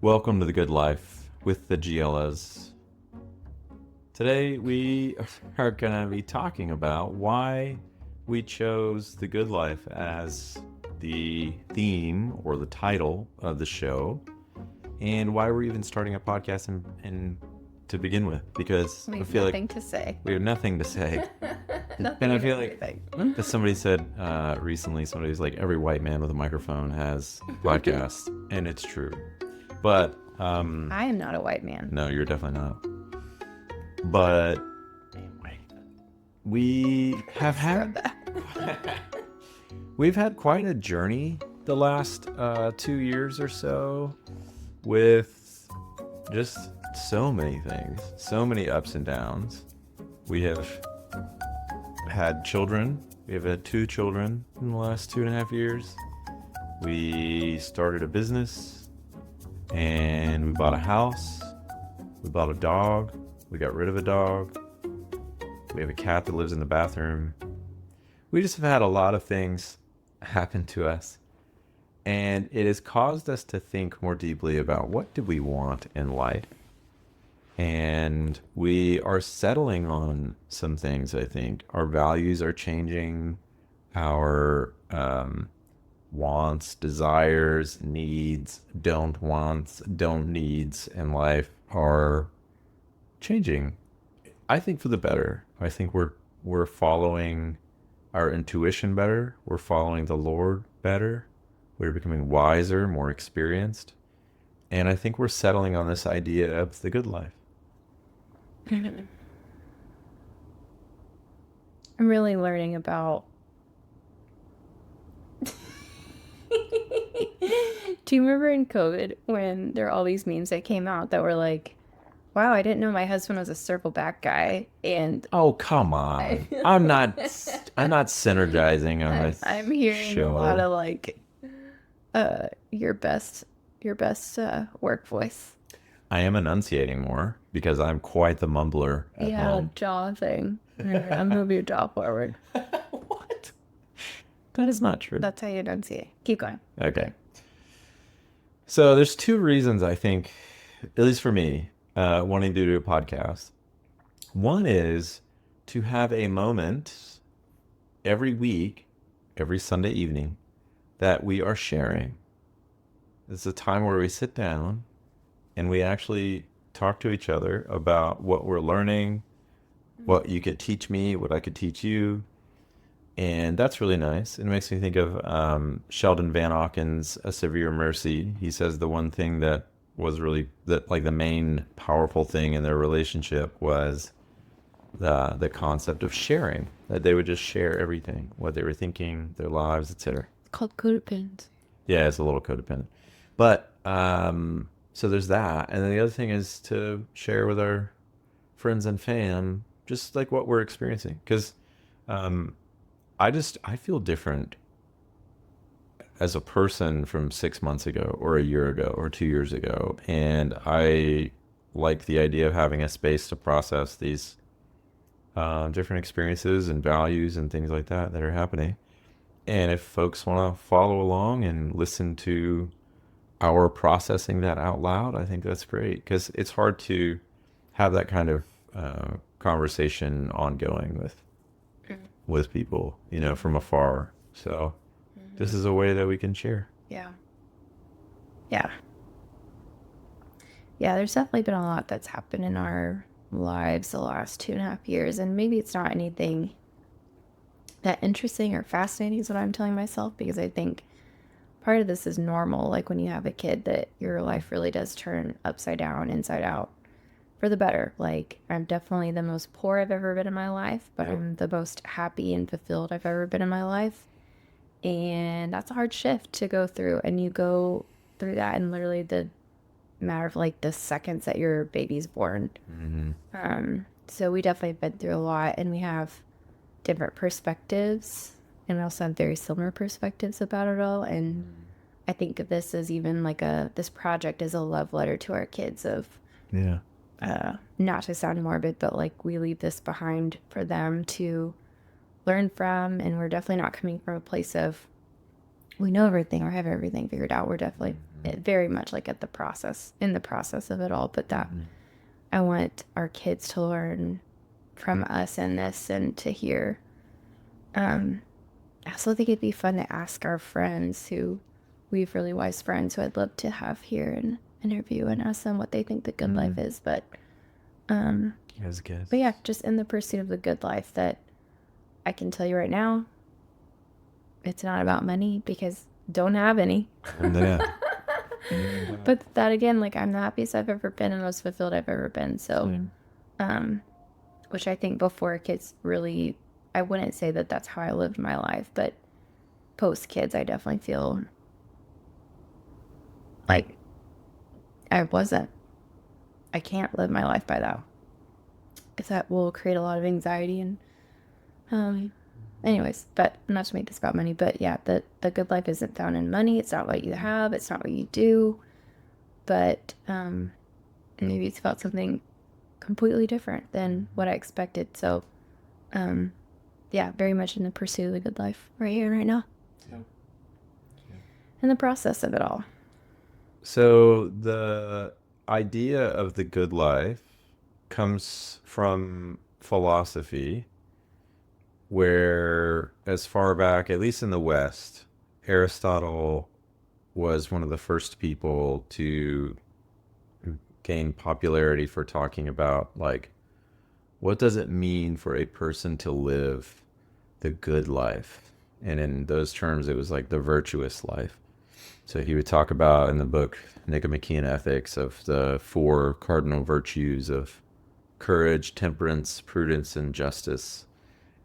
Welcome to the Good Life with the Giellas. Today we are going to be talking about why we chose the good life as the theme or the title of the show, and why we're even starting a podcast and to begin with, because We I have feel nothing like to say. we have nothing to say. Nothing And I and feel like everything. because somebody said recently, somebody was like, every white man with a microphone has a podcast, and it's true. But I am not a white man. no, you're definitely not. But we have had we've had quite a journey the last 2 years or so with just so many things, so many ups and downs. We have had children. We have had 2 children in the last 2.5 years. We started a business and we bought a house. We bought a dog. We got rid of a dog. We have a cat that lives in the bathroom. We just have had a lot of things happen to us. And it has caused us to think more deeply about what do we want in life. And we are settling on some things, I think. Our values are changing. Our wants, desires, needs, don't wants, don't needs in life are changing. I think for the better. I think we're following our intuition better. We're following the Lord better. We're becoming wiser, more experienced. And I think we're settling on this idea of the good life. I'm really learning about. Do you remember in COVID when there were all these memes that came out that were like, wow, I didn't know my husband was a circle back guy. And Oh, come on. I'm not synergizing on this I'm hearing a lot show. of like your best work voice. I am enunciating more because I'm quite the mumbler at Yeah, home. jaw thing. I'm move your jaw forward. What? That is not true. That's how you enunciate. Keep going. Okay. So there's 2 reasons I think, at least for me, wanting to do a podcast. One is to have a moment every week, every Sunday evening, that we are sharing. It's a time where we sit down and we actually talk to each other about what we're learning, what you could teach me, what I could teach you. And that's really nice. It makes me think of Sheldon Van Auken's A Severe Mercy. He says the one thing that was really like the main powerful thing in their relationship was the concept of sharing. That they would just share everything, what they were thinking, their lives, etc. It's called codependent. Yeah, it's a little codependent. But so there's that. And then the other thing is to share with our friends and fam just like what we're experiencing. Because um, I feel different as a person from 6 months ago or a year ago or 2 years ago. And I like the idea of having a space to process these different experiences and values and things like that are happening. And if folks want to follow along and listen to our processing that out loud, I think that's great because it's hard to have that kind of conversation ongoing with people, from afar. So this is a way that we can share. Yeah. Yeah. Yeah, there's definitely been a lot that's happened in our lives the last 2.5 years. And maybe it's not anything that interesting or fascinating is what I'm telling myself, because I think part of this is normal. Like when you have a kid, that your life really does turn upside down, inside out for the better. Like I'm definitely the most poor I've ever been in my life, but I'm the most happy and fulfilled I've ever been in my life. And that's a hard shift to go through. And you go through that in literally the matter of like the seconds that your baby's born. So we definitely have been through a lot, and we have different perspectives, and we also have very similar perspectives about it all. And I think of this as even like this project is a love letter to our kids of, Yeah. not to sound morbid, but like we leave this behind for them to learn from. And we're definitely not coming from a place of we know everything or have everything figured out. We're definitely very much like in the process of it all, but that Mhm. I want our kids to learn from us in this and to hear. I also think it'd be fun to ask our friends who we have really wise friends who I'd love to have here and interview and ask them what they think the good life is. As But yeah, guests. just in the pursuit of the good life that I can tell you right now, it's not about money because don't have any. And then, But that again, like I'm the happiest I've ever been and most fulfilled I've ever been. So, which I think before kids really, I wouldn't say that that's how I lived my life, but post kids, I definitely feel like I wasn't. I can't live my life by that. Because that will create a lot of anxiety and, anyways, but not to make this about money, but yeah, the good life isn't found in money. It's not what you have. It's not what you do, but, maybe it's about something completely different than what I expected. So, yeah, very much in the pursuit of the good life right here and right now. So, in the process of it all. So the idea of the good life comes from philosophy, where as far back, at least in the West, Aristotle was one of the first people to gain popularity for talking about like what does it mean for a person to live the good life? And in those terms, it was like the virtuous life. So he would talk about in the book Nicomachean Ethics of the four cardinal virtues of courage, temperance, prudence, and justice.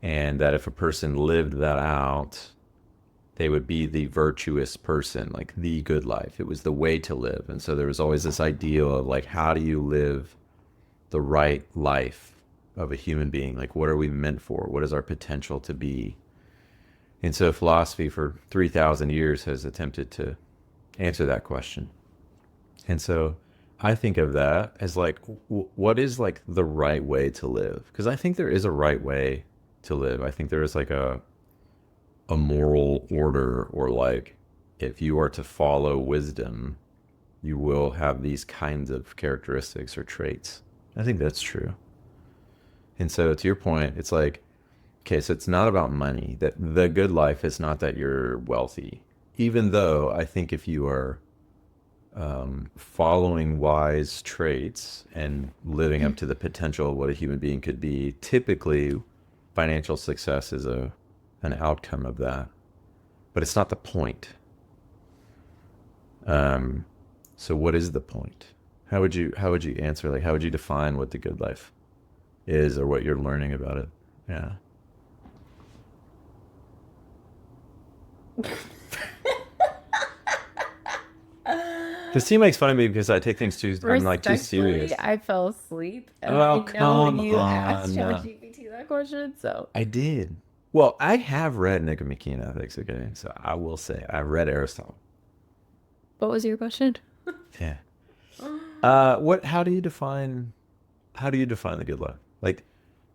And that if a person lived that out, they would be the virtuous person, like the good life. It was the way to live. And so there was always this ideal of like, how do you live the right life of a human being? Like, what are we meant for? What is our potential to be? And so philosophy for 3,000 years has attempted to answer that question. And so I think of that as like, what is like the right way to live? Because I think there is a right way to live. I think there is like a moral order, or like if you are to follow wisdom, you will have these kinds of characteristics or traits. I think that's true. And so to your point, it's like, okay, so it's not about money. That the good life is not that you're wealthy. Even though I think if you are following wise traits and living up to the potential of what a human being could be, typically financial success is an outcome of that. But it's not the point. So what is the point? How would you answer, like how would you define what the good life is or what you're learning about it? Yeah. Christine makes fun of me because I take things too. I'm like too serious. Respectfully, I fell asleep. And Oh, I know come you asked on. ChatGPT that question, so. I did. Well, I have read Nicomachean Ethics, okay? So I will say I read Aristotle. What was your question? Yeah. What how do you define the good life? Like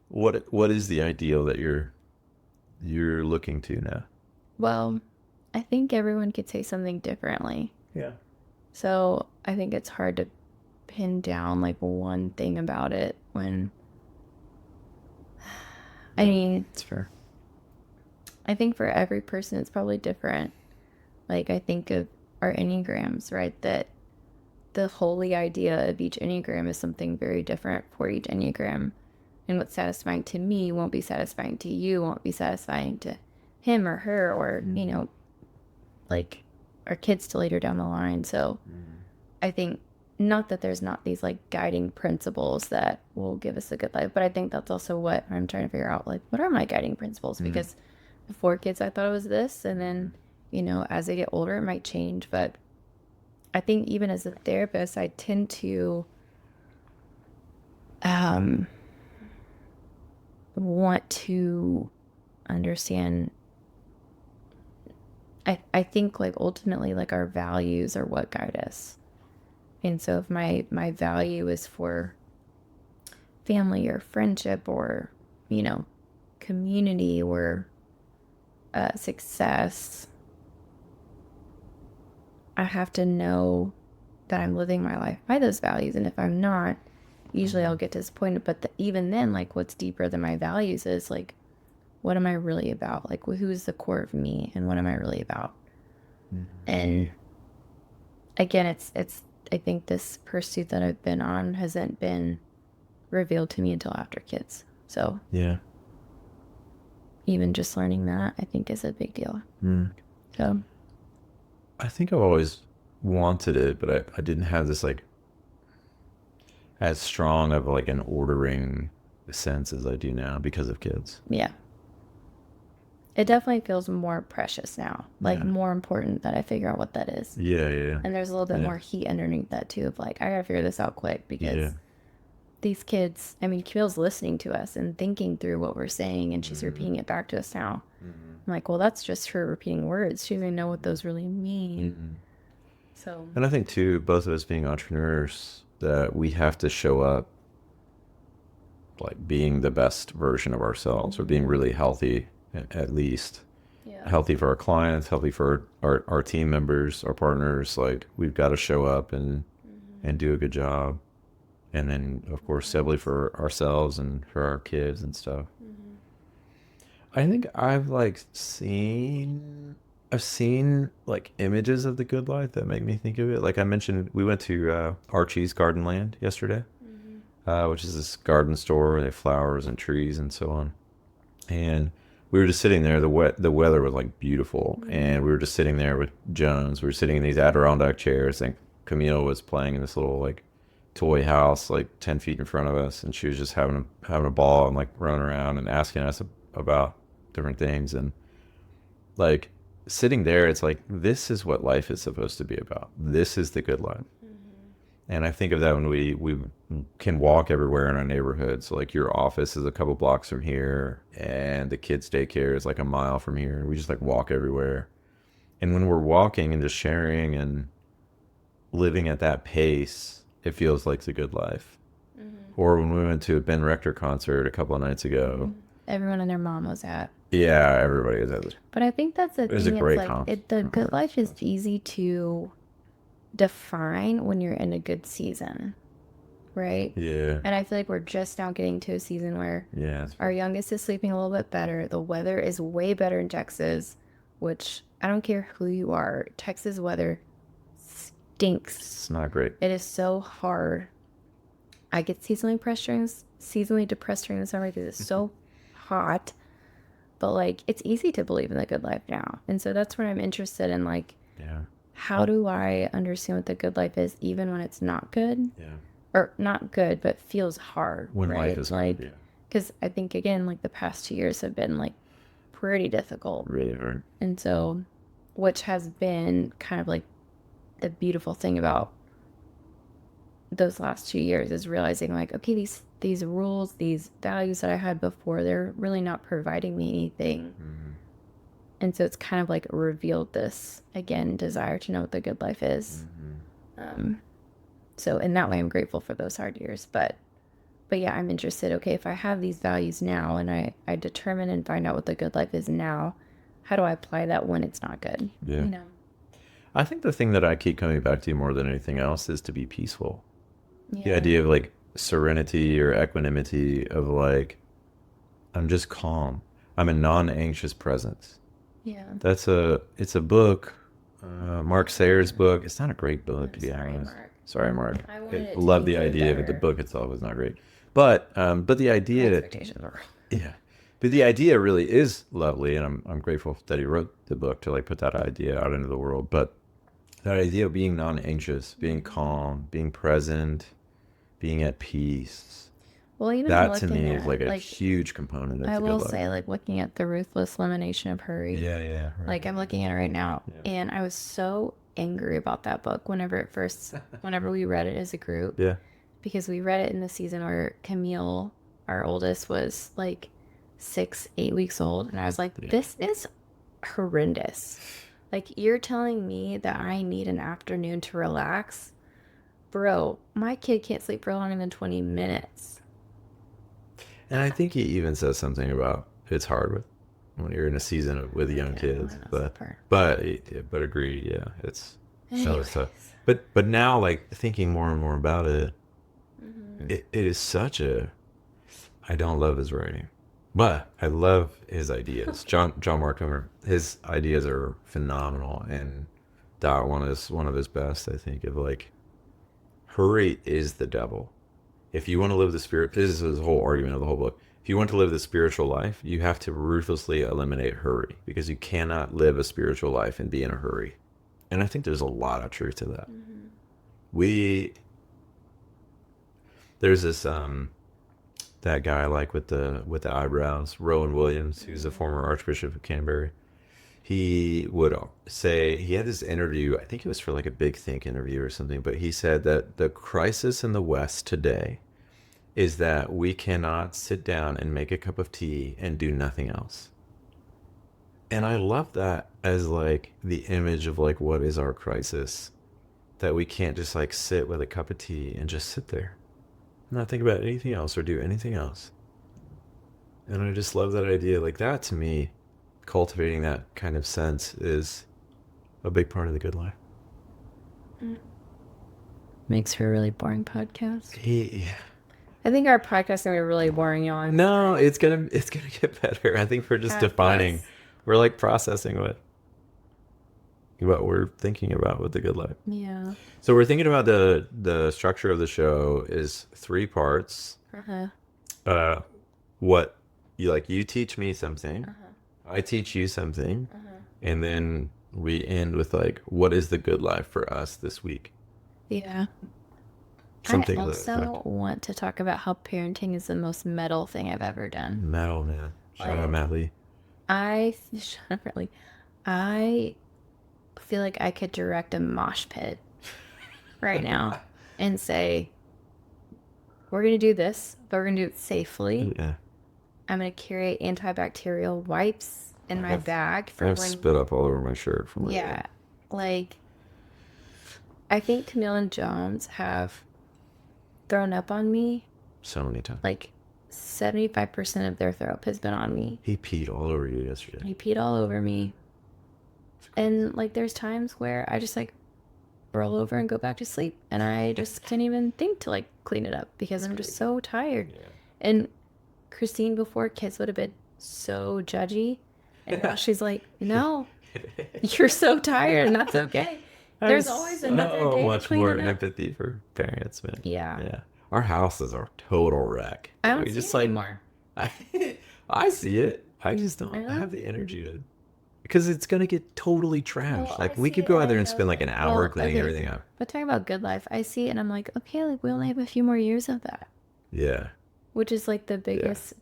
what is the ideal that you're looking to now? Well, I think everyone could say something differently. Yeah. So I think it's hard to pin down like one thing about it when, I mean, It's fair. I think for every person it's probably different. Like I think of our Enneagrams, right? That the holy idea of each Enneagram is something very different for each Enneagram. And what's satisfying to me won't be satisfying to you, won't be satisfying to him or her, or, like our kids to later down the line. So I think not that there's not these like guiding principles that will give us a good life, but I think that's also what I'm trying to figure out. Like, what are my guiding principles? Because before kids, I thought it was this. And then, as they get older, it might change. But I think even as a therapist, I tend to want to understand. I think like ultimately like our values are what guide us. And so if my value is for family or friendship or, community or success, I have to know that I'm living my life by those values. And if I'm not, usually I'll get disappointed. But even then, like, what's deeper than my values is like, what am I really about? Like, who is the core of me, and what am I really about? And again, it's I think this pursuit that I've been on hasn't been revealed to me until after kids. So Yeah. even just learning that, I think, is a big deal. So I think I've always wanted it, but I didn't have this like as strong of like an ordering sense as I do now because of kids. yeah, it definitely feels more precious now, like more important that I figure out what that is. Yeah. And there's a little bit more heat underneath that too, of like, I gotta figure this out quick, because these kids, I mean, Camille's listening to us and thinking through what we're saying, and she's repeating it back to us now. I'm like, well, that's just her repeating words. She doesn't know what those really mean. So, And I think too, both of us being entrepreneurs, that we have to show up like being the best version of ourselves, or being really healthy, at least. Healthy for our clients, healthy for our team members, our partners. Like, we've got to show up and do a good job. And then, of course, simply for ourselves and for our kids and stuff. I think I've seen like images of the good life that make me think of it. Like I mentioned, we went to Archie's Garden Land yesterday, which is this garden store where they have flowers and trees and so on. And we were just sitting there. The weather was like beautiful, and we were just sitting there with Jones. We were sitting in these Adirondack chairs, and Camille was playing in this little like toy house like 10 feet in front of us, and she was just having a ball and like running around and asking us about different things. And like sitting there, it's like, this is what life is supposed to be about. This is the good life. And I think of that when we can walk everywhere in our neighborhood. So like your office is a couple blocks from here, and the kids' daycare is like a mile from here. We just like walk everywhere. And when we're walking and just sharing and living at that pace, it feels like the good life. Or when we went to a Ben Rector concert a couple of nights ago. everyone and their mom was at. Yeah, everybody was at it. But I think that's the It was thing. a great It's like the good life is easy to define when you're in a good season, right? Yeah. And I feel like we're just now getting to a season where Yeah. our youngest is sleeping a little bit better. The weather is way better in Texas, which I don't care who you are. Texas weather stinks. It's not great. It is so hard. I get seasonally depressed during the summer because it's so hot. But like, it's easy to believe in the good life now. And so that's where I'm interested in, like, how do I understand what the good life is even when it's not good? Yeah. Or not good, but feels hard. When right? life is like, hard, yeah. Because I think, again, like the past 2 years have been like pretty difficult. Really hard. And so, which has been kind of like the beautiful thing about those last 2 years is realizing, like, okay, these rules, these values that I had before, they're really not providing me anything. And so it's kind of like revealed this, again, desire to know what the good life is. So in that way, I'm grateful for those hard years. But yeah, I'm interested, okay, if I have these values now and I determine and find out what the good life is now, how do I apply that when it's not good? Yeah. You know? I think the thing that I keep coming back to more than anything else is to be peaceful. Yeah. The idea of like serenity or equanimity of like, I'm just calm. I'm a non-anxious presence. Yeah. It's a book, Mark Sayers' book. It's not a great book, to be honest. Sorry, Mark. I wanted it to love be the way idea of it. The better. book itself was not great. But the idea, Expectations are. yeah, but the idea really is lovely, and I'm grateful that he wrote the book to like put that idea out into the world. But that idea of being non-anxious, being calm, being present, being at peace, Well, even that to looking me at, is like a like, huge component of I the will good life. say, like, looking at the ruthless elimination of hurry. Yeah. Right. Like, I'm looking at it right now, and I was so angry about that book whenever we read it as a group. Yeah. Because we read it in the season where Camille, our oldest, was like 8 weeks old, and I was like, this is horrendous. Like, you're telling me that I need an afternoon to relax? Bro, my kid can't sleep for longer than 20 minutes. And I think he even says something about it's hard when you're in a season with young kids. But agreed, yeah, That was tough. Anyways. But now, like, thinking more and more about it, Mhm. it is such a. I don't love his writing, but I love his ideas. John Mark Comer, his ideas are phenomenal, and that one is one of his best. I think of like, hurry is the devil. If you want to live the spirit, this is his whole argument of the whole book. If you want to live the spiritual life, you have to ruthlessly eliminate hurry because you cannot live a spiritual life and be in a hurry. And I think there's a lot of truth to that. Mhm. We there's this that guy I like with the eyebrows, Rowan Williams, who's a former Archbishop of Canterbury. He would say he had this interview. I think it was for like a Big Think interview or something. But he said that the crisis in the West today is that we cannot sit down and make a cup of tea and do nothing else. And I love that as like the image of like what is our crisis, that we can't just like sit with a cup of tea and just sit there, not think about anything else or do anything else. And I just love that idea. Like that to me, cultivating that kind of sense is a big part of the good life. Makes for a really boring podcast. He, I think our podcast is gonna be really boring, y'all. no, it's gonna get better. I think we're just God defining. bless. We're like processing what we're thinking about with the good life. Yeah. So we're thinking about the structure of the show is three parts. Uh-huh. What you teach me something, Uh-huh. I teach you something, Uh-huh. and then we end with like what is the good life for us this week? Yeah. Something I to that effect. also want to talk about how parenting is the most metal thing I've ever done. Metal man. Shout Like, out Matt Lee. shut up, really. I feel like I could direct a mosh pit right now and say, we're going to do this, but we're going to do it safely. Yeah. I'm going to carry antibacterial wipes in my bag I for have when. spit up all over my shirt from lately. Yeah. Like, I think Camille and Jones have thrown up on me. So many times. Like, 75% of their throw up has been on me. He peed all over you yesterday. He peed all over me. And, like, there's times where I just, like, roll over and go back to sleep. And I just can't even think to, like, clean it up because I'm just so tired. Yeah. And Christine, before kids, would have been so judgy. And now she's like, no, you're so tired and that's okay. There's always another day so to much clean more it up. empathy for parents, man. Yeah. Yeah. Our house is a total wreck. I don't We see just it like anymore. I see it. I just don't Really? have the energy to, because it's gonna get totally trashed. Well, like I we see could it go out and there I and know spend like an hour well, cleaning okay. everything up. But talking about good life, I see it and I'm like, okay, like we only have a few more years of that, Yeah. which is like the biggest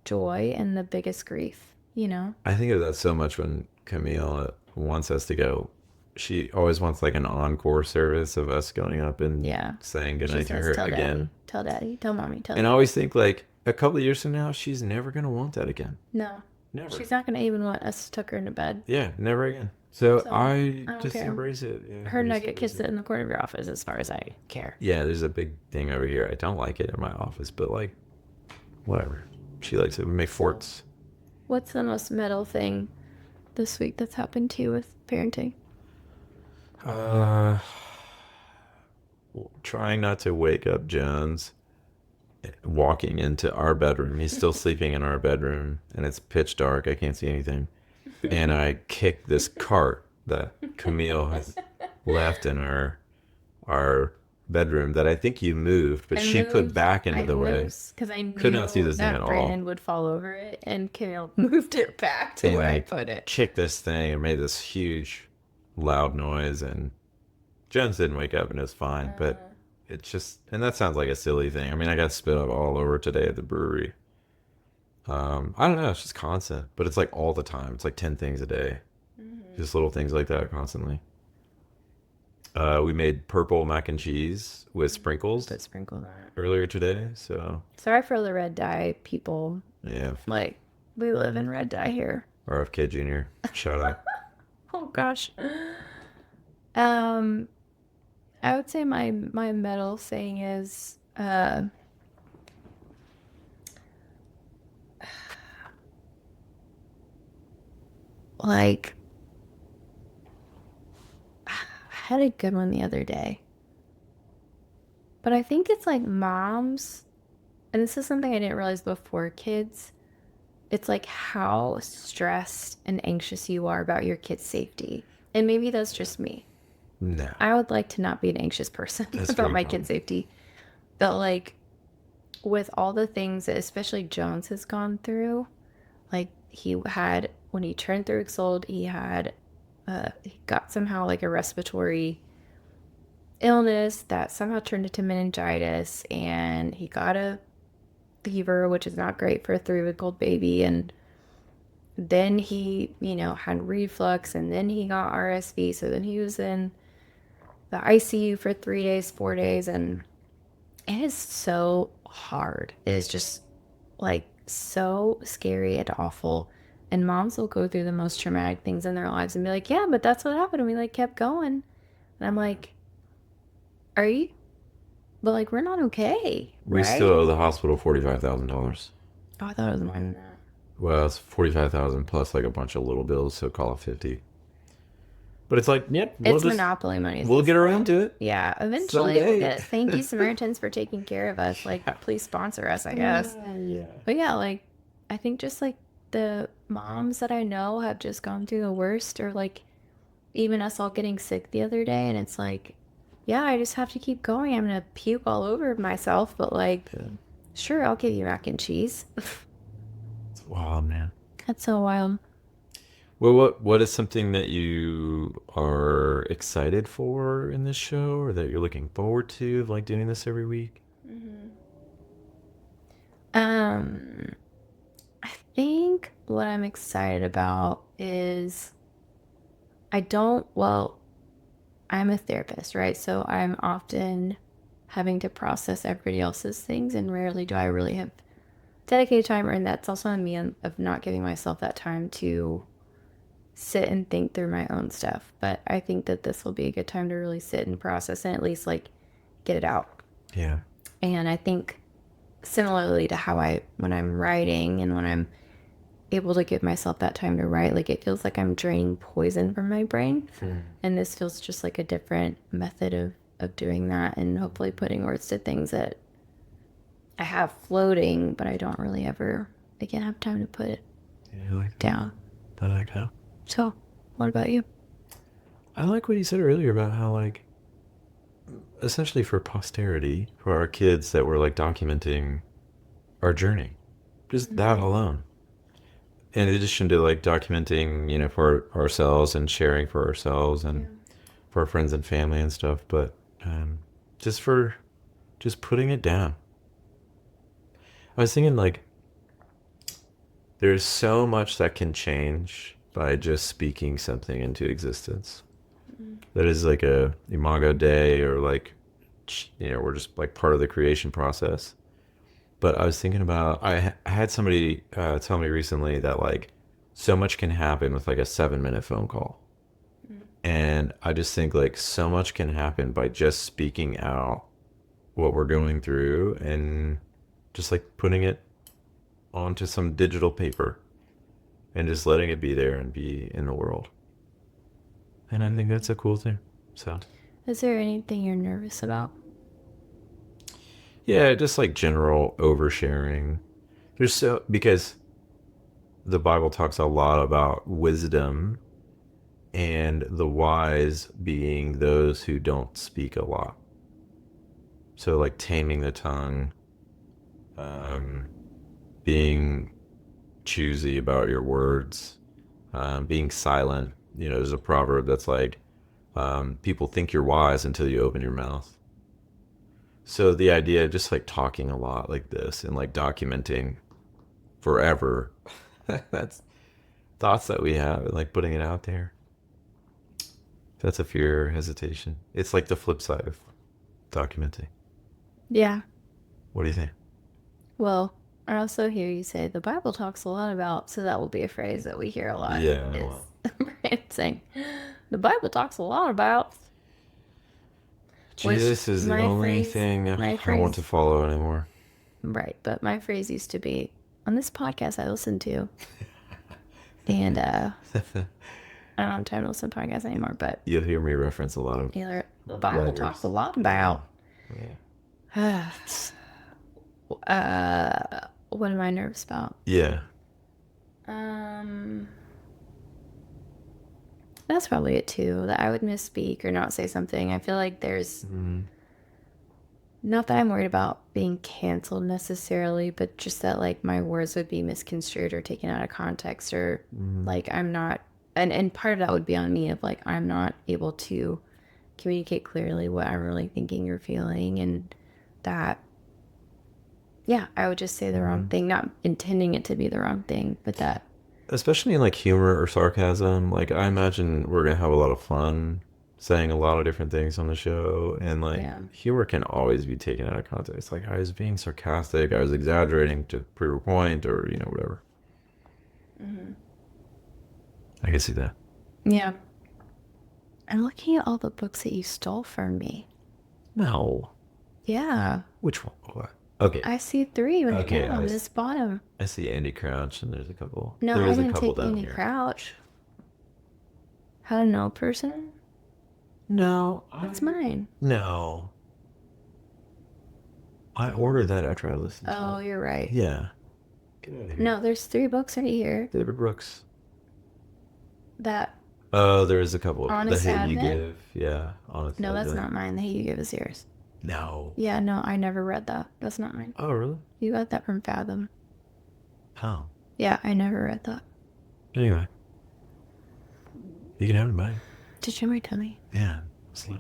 joy and the biggest grief, you know? I think of that so much when Camille wants us to go. She always wants like an encore service of us going up and Yeah. saying She goodnight to says, her tell again. daddy, tell daddy, tell mommy, tell And I daddy. always think like a couple of years from now, she's never gonna want that again. No, Never. she's not going to even want us to tuck her into bed. Yeah, never again. So, So, I don't just care. embrace it. Yeah, Her I just nugget can embrace sit in the corner of your office as far as I care. Yeah, there's a big thing over here. I don't like it in my office, but like, whatever. She likes it. We make forts. What's the most metal thing this week that's happened to you with parenting? Trying not to wake up Jones, walking into our bedroom. He's still sleeping in our bedroom, and it's pitch dark. I can't see anything. And I kicked this cart that Camille has left in our bedroom that I think you moved, but she put back into the way. Because I knew Could not see this thing that at all. Brandon would fall over it, and Camille moved it back to And where I I put it. kicked this thing and made this huge, loud noise. And Jones didn't wake up and it was fine. But it's just, and that sounds like a silly thing. I mean, I got spit up all over today at the brewery. I don't know. It's just constant, but it's like all the time. It's like 10 things a day. Just little things like that constantly. We made purple mac and cheese with sprinkles Put sprinkles on it. earlier today. So, Sorry for the red dye people. yeah. Like, we live in red dye here. RFK Jr. Shout out. Oh gosh. I would say my metal thing is like had a good one the other day. But I think it's like moms, and this is something I didn't realize before kids. It's like how stressed and anxious you are about your kid's safety. And maybe that's just me. No, I would like to not be an anxious person that's about very my common. kid's safety. But like with all the things that especially Jones has gone through, like he had when he turned 3 weeks old, he got somehow like a respiratory illness that somehow turned into meningitis, and he got a fever, which is not great for a 3 week old baby. And then he, had reflux, and then he got RSV. So then he was in the ICU for 3 days, 4 days, and it is so hard. It is just like so scary and awful. And moms will go through the most traumatic things in their lives and be like, yeah, but that's what happened. And we like kept going. And I'm like, are you? But like, we're not okay, We still right? owe the hospital $45,000. Oh, I thought it was more than that. Well, it's 45,000 plus like a bunch of little bills, so call it 50. But it's like, yep, It's monopoly money. we'll get around to it Yeah, eventually we'll someday. get it. Thank you, Samaritans, for taking care of us. Like, please sponsor us, I guess. Yeah. But yeah, like, I think just like the moms that I know have just gone through the worst, or like even us all getting sick the other day. And it's like, yeah, I just have to keep going. I'm going to puke all over myself, but like, Yeah. sure, I'll give you mac and cheese. It's wild, man. That's so wild. Well, what is something that you are excited for in this show, or that you're looking forward to, like doing this every week? Um, I think what I'm excited about is well, I'm a therapist, right? So I'm often having to process everybody else's things, and rarely do I really have dedicated time. And that's also on me of not giving myself that time to sit and think through my own stuff. But I think that this will be a good time to really sit and process and at least like get it out. Yeah. And I think similarly to how when I'm writing and when I'm able to give myself that time to write, like it feels like I'm draining poison from my brain. And this feels just like a different method of doing that, and hopefully putting words to things that I have floating, but I don't really ever, again, have time to put it Yeah, I like that. down. I like that. So, what about you? I like what you said earlier about how, like, essentially for posterity, for our kids, that we're like documenting our journey. Just that alone. In addition to like documenting, for ourselves and sharing for ourselves and for our friends and family and stuff, but just putting it down. I was thinking, like, there's so much that can change by just speaking something into existence. That is like a imago Dei, or like, we're just like part of the creation process. But I was thinking about, I had somebody tell me recently that like so much can happen with like a 7-minute phone call. And I just think like so much can happen by just speaking out what we're going through, and just like putting it onto some digital paper and just letting it be there and be in the world. And I think that's a cool thing. So, Is there anything you're nervous about? yeah, just like general oversharing. Because the Bible talks a lot about wisdom, and the wise being those who don't speak a lot. So, like, taming the tongue, being choosy about your words, being silent. There's a proverb that's like, people think you're wise until you open your mouth. So the idea of just like talking a lot like this and like documenting forever, that's thoughts that we have, and like putting it out there. If that's a fear or hesitation, it's like the flip side of documenting. Yeah. What do you think? Well, I also hear you say the Bible talks a lot about, so that will be a phrase that we hear a lot. Yeah, Is well. Brand saying, the Bible talks a lot about. Jesus is the only thing my I want to phrase, follow anymore. right? But my phrase used to be on this podcast I listened to, and I don't have time to listen to podcasts anymore, but You'll hear me reference a lot of Taylor, the Bible letters. talks a lot about. Yeah. What am I nervous about? Yeah. That's probably it too. That I would misspeak or not say something. I feel like there's not that I'm worried about being canceled necessarily, but just that like my words would be misconstrued or taken out of context, or like I'm not, and part of that would be on me of like I'm not able to communicate clearly what I'm really thinking or feeling, and that, yeah, I would just say the wrong thing, not intending it to be the wrong thing, but that. Especially in like humor or sarcasm, like I imagine we're gonna have a lot of fun saying a lot of different things on the show, and like humor can always be taken out of context. Like I was being sarcastic, I was exaggerating to prove a point, or whatever. I can see that. Yeah. I'm looking at all the books that you stole from me. No. Yeah. Which one? What? Okay. I see 3 right Okay, now on this bottom. I see Andy Crouch, and there's a couple. No, there I is a didn't couple take down Andy here. Crouch. How to Know a Person? No. That's mine. No. I ordered that after I listened to Oh, it. you're right. Yeah. Get out of here. No, there's 3 books right here. David Brooks. That. Oh, there is a couple. Honest The Hate You Advent? Give. Yeah. Honest No, that's Advent. not mine. The Hate You Give is yours. No. Yeah, no, I never read that. That's not mine. Oh, really? You got that from Fathom. Oh. Yeah, I never read that. Anyway. You can have it back. Did you tell me? Yeah. Slow.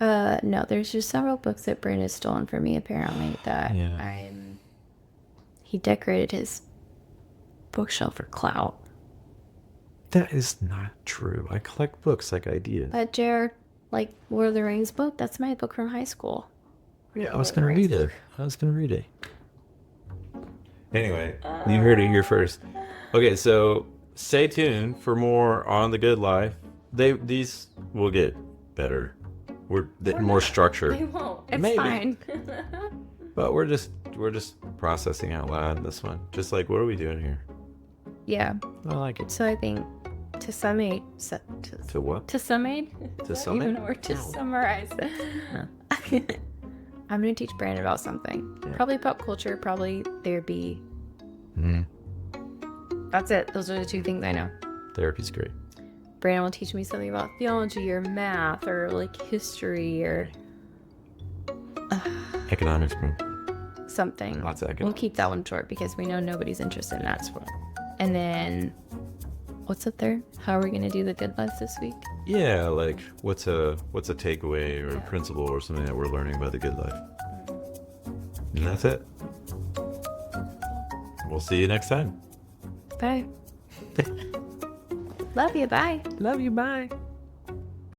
No, there's just several books that Brandon has stolen from me, apparently, that he decorated his bookshelf for clout. That is not true. I collect books like ideas. But Jared, like Lord of the Rings book, that's my book from high school. Yeah, I was going to read it. Anyway, you heard it here first. Okay, so stay tuned for more on The Good Life. These will get better. We're more structured. They won't. It's Maybe. fine. But we're just processing out loud this one. Just like, what are we doing here? Yeah. I like it. So I think to summate, To what? to summate, To even summate? or to summarize, I'm gonna teach Brandon about something. Yeah. Probably pop culture. Probably therapy. That's it. Those are the 2 things I know. Therapy's great. Brandon will teach me something about theology or math or like history or Economics, bro. something. Lots of We'll economics. keep that one short because we know nobody's interested in that. And then, what's up there? How are we gonna do The Good Life this week? Yeah, like what's a takeaway or a principle or something that we're learning about The Good Life. And that's it. We'll see you next time. Bye. Love you. Bye. Love you. Bye.